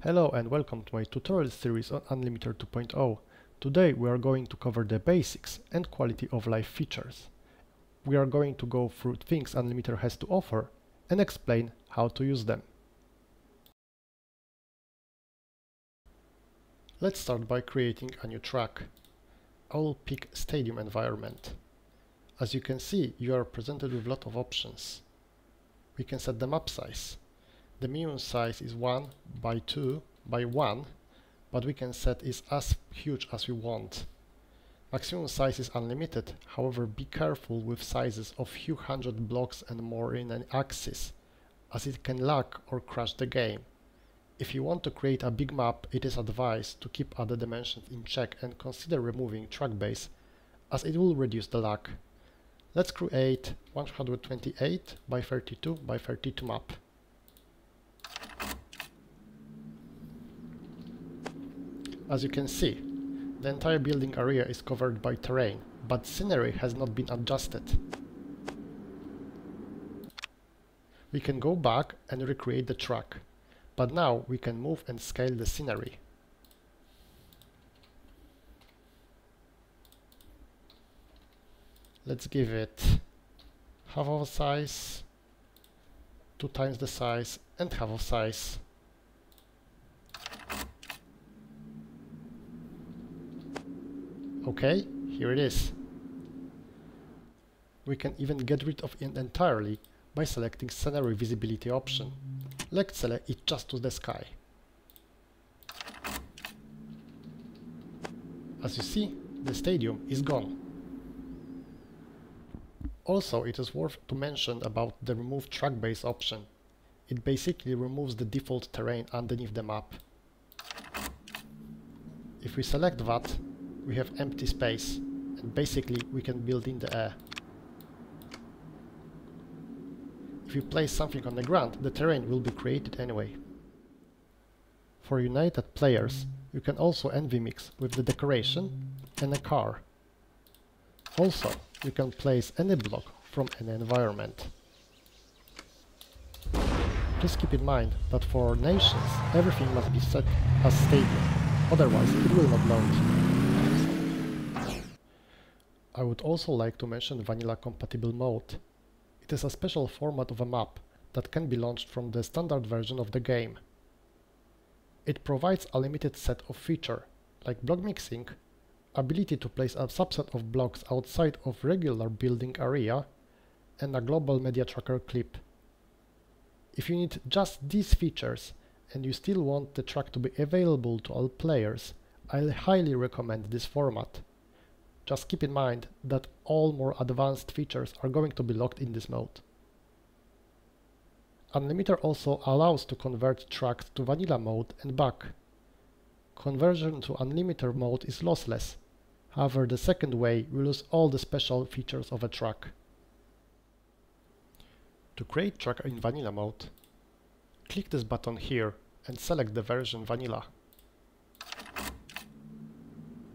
Hello and welcome to my tutorial series on Unlimiter 2.0. Today we are going to cover the basics and quality of life features. We are going to go through things Unlimiter has to offer and explain how to use them. Let's start by creating a new track. I will pick Stadium Environment. As you can see, you are presented with a lot of options. We can set the map size. The minimum size is 1 by 2 by 1, but we can set it as huge as we want. Maximum size is unlimited, however be careful with sizes of few hundred blocks and more in an axis, as it can lag or crash the game. If you want to create a big map, it is advised to keep other dimensions in check and consider removing track base, as it will reduce the lag. Let's create 128 by 32 by 32 map. As you can see, the entire building area is covered by terrain, but scenery has not been adjusted. We can go back and recreate the track, but now we can move and scale the scenery. Let's give it half of size, 2 times the size, and half of size. Okay, here it is. We can even get rid of it entirely by selecting scenery visibility option. Let's select it just to the sky. As you see, the stadium is gone. Also, it is worth to mention about the remove track base option. It basically removes the default terrain underneath the map. If we select that, we have empty space, and basically we can build in the air. If you place something on the ground, the terrain will be created anyway. For united players, you can also NVMix with the decoration and a car. Also, you can place any block from any environment. Please keep in mind that for nations, everything must be set as stadium, otherwise it will not load. I would also like to mention vanilla compatible mode. It is a special format of a map that can be launched from the standard version of the game. It provides a limited set of features, like block mixing, ability to place a subset of blocks outside of regular building area, and a global media tracker clip. If you need just these features and you still want the track to be available to all players, I highly recommend this format. Just keep in mind that all more advanced features are going to be locked in this mode. Unlimiter also allows to convert tracks to vanilla mode and back. Conversion to Unlimiter mode is lossless. However, the second way will lose all the special features of a track. To create track in vanilla mode, click this button here and select the version vanilla.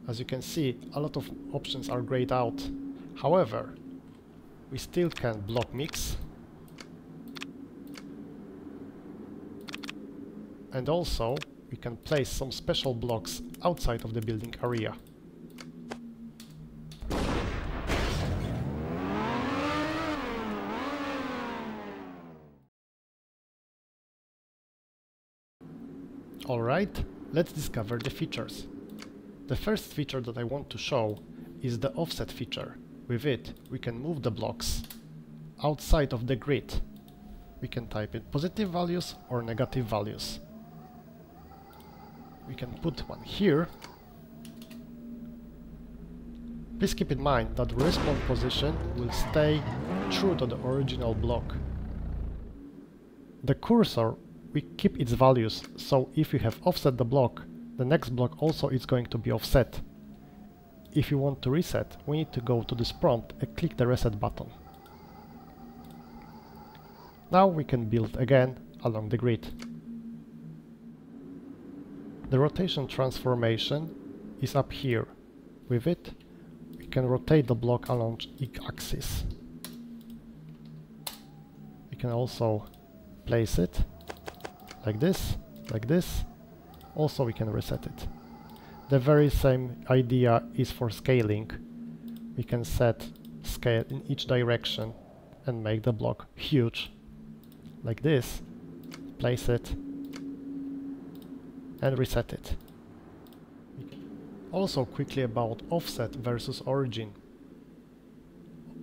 As you can see, a lot of options are grayed out. However, we still can block mix, and also we can place some special blocks outside of the building area. Alright, let's discover the features. The first feature that I want to show is the offset feature. With it, we can move the blocks outside of the grid. We can type in positive values or negative values. We can put one here. Please keep in mind that the respawn position will stay true to the original block. The cursor, we keep its values, so if you have offset the block, the next block also is going to be offset. If you want to reset, we need to go to this prompt and click the reset button. Now we can build again along the grid. The rotation transformation is up here. With it, we can rotate the block along each axis. We can also place it like this, Also we can reset it. The very same idea is for scaling. We can set scale in each direction and make the block huge. Like this. Place it and reset it. Also quickly about offset versus origin.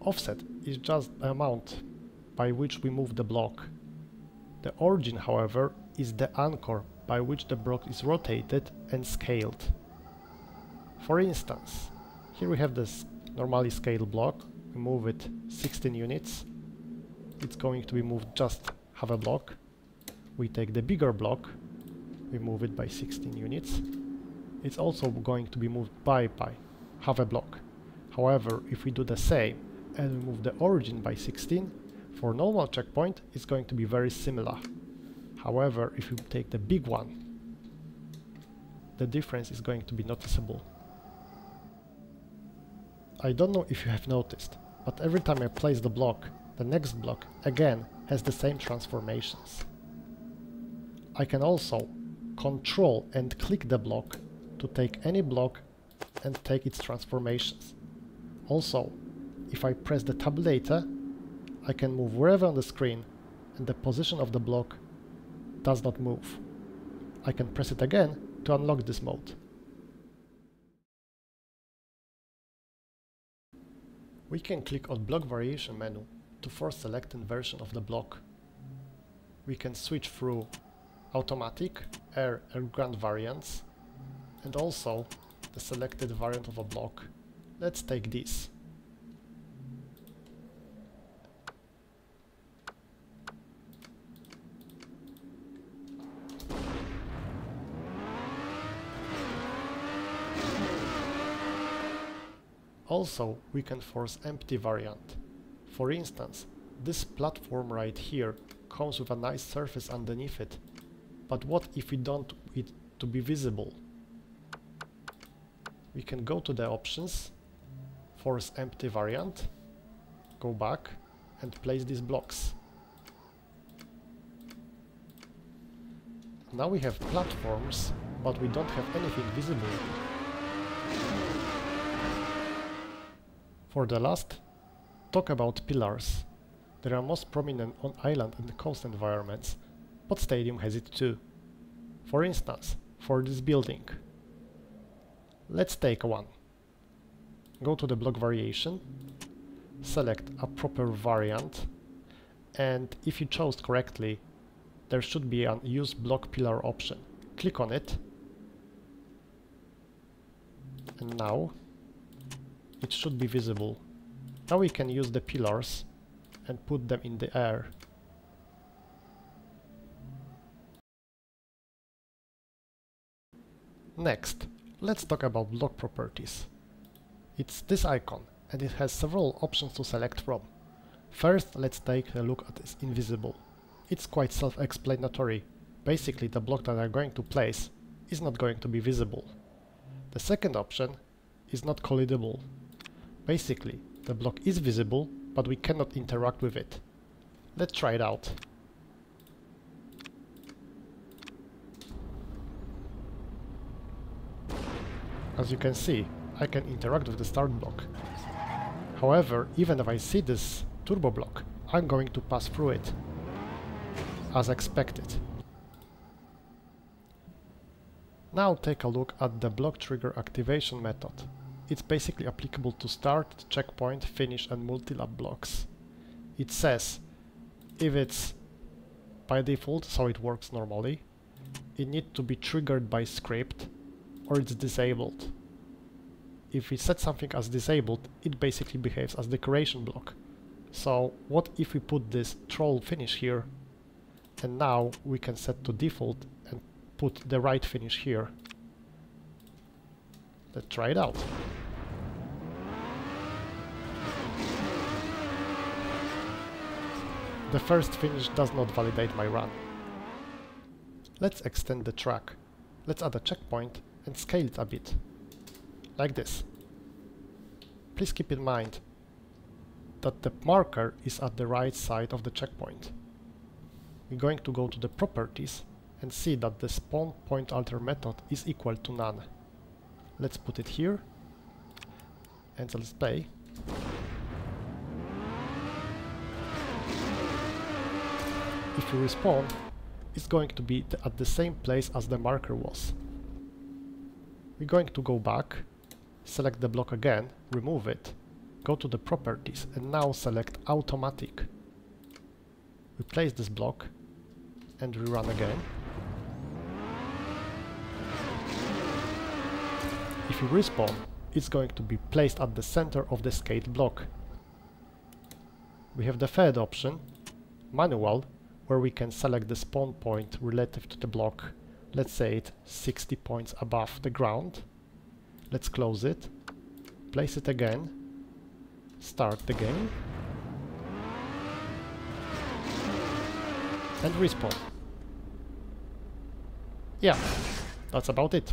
Offset is just the amount by which we move the block. The origin, however, is the anchor by which the block is rotated and scaled. For instance, here we have this normally scaled block. We move it 16 units. It's going to be moved just half a block. We take the bigger block, we move it by 16 units. It's also going to be moved by half a block. However, if we do the same and we move the origin by 16, for normal checkpoint it's going to be very similar. However, if you take the big one, the difference is going to be noticeable. I don't know if you have noticed, but every time I place the block, the next block again has the same transformations. I can also control and click the block to take any block and take its transformations. Also, if I press the tabulator, I can move wherever on the screen and the position of the block does not move. I can press it again to unlock this mode. We can click on block variation menu to force select a version of the block. We can switch through automatic, air and ground variants, and also the selected variant of a block. Let's take this. Also, we can force empty variant. For instance, this platform right here comes with a nice surface underneath it. But what if we don't want it to be visible? We can go to the options, force empty variant, go back and place these blocks. Now we have platforms, but we don't have anything visible. For the last, talk about pillars. They are most prominent on island and coast environments, but Stadium has it too. For instance, for this building. Let's take one. Go to the block variation, select a proper variant, and if you chose correctly, there should be an use block pillar option. Click on it, and now it should be visible. Now we can use the pillars and put them in the air. Next, let's talk about block properties. It's this icon and it has several options to select from. First, let's take a look at this invisible. It's quite self-explanatory. Basically, the block that I'm going to place is not going to be visible. The second option is not collidable. Basically, the block is visible, but we cannot interact with it. Let's try it out. As you can see, I can interact with the start block. However, even if I see this turbo block, I'm going to pass through it, as expected. Now take a look at the block trigger activation method. It's basically applicable to start, checkpoint, finish and multi-lap blocks. It says if it's by default, so it works normally, it needs to be triggered by script or it's disabled. If we set something as disabled, it basically behaves as decoration block. So what if we put this troll finish here, and now we can set to default and put the right finish here. Let's try it out. The first finish does not validate my run. Let's extend the track. Let's add a checkpoint and scale it a bit. Like this. Please keep in mind that the marker is at the right side of the checkpoint. We're going to go to the properties and see that the spawn point alter method is equal to none. Let's put it here and let's play. If you respawn, it's going to be at the same place as the marker was. We're going to go back, select the block again, remove it, go to the properties and now select automatic. Replace this block and rerun again. If you respawn, it's going to be placed at the center of the skate block. We have the third option, manual, where we can select the spawn point relative to the block. Let's say it 60 points above the ground. Let's close it, place it again, start the game, and respawn. Yeah, that's about it.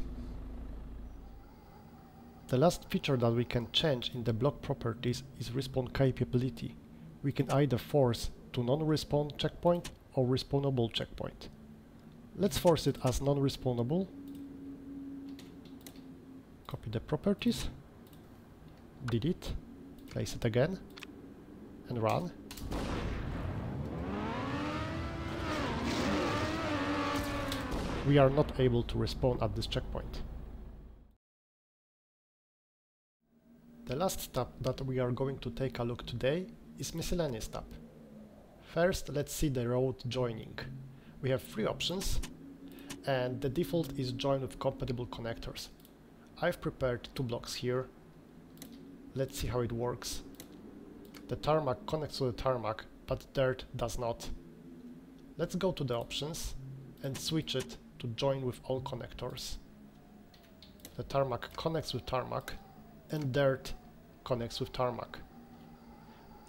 The last feature that we can change in the block properties is respawn capability. We can either force to non-respawn checkpoint or respawnable checkpoint. Let's force it as non-respawnable. Copy the properties, delete, place it again, and run. We are not able to respawn at this checkpoint. The last tab that we are going to take a look today is miscellaneous tab. First, let's see the road joining. We have three options, and the default is join with compatible connectors. I've prepared two blocks here. Let's see how it works. The tarmac connects to the tarmac, but dirt does not. Let's go to the options and switch it to join with all connectors. The tarmac connects with tarmac, and dirt connects with tarmac.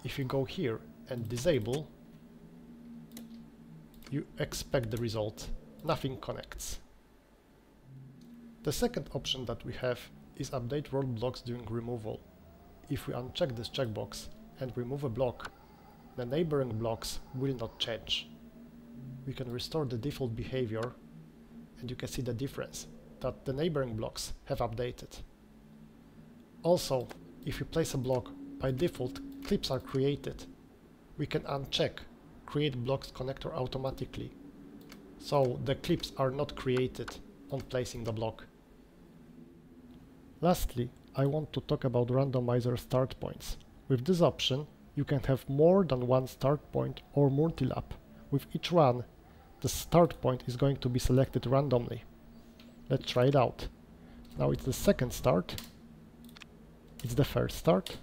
If you go here and disable, you expect the result. Nothing connects. The second option that we have is update road blocks during removal. If we uncheck this checkbox and remove a block, the neighboring blocks will not change. We can restore the default behavior and you can see the difference, that the neighboring blocks have updated. Also, if you place a block, by default clips are created. We can uncheck create blocks connector automatically, so the clips are not created on placing the block. Lastly, I want to talk about randomizer start points. With this option, you can have more than one start point or multi-lap. With each run, the start point is going to be selected randomly. Let's try it out. Now it's the second start, it's the first start,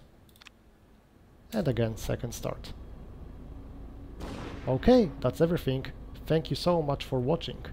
and again second start. Okay, that's everything. Thank you so much for watching.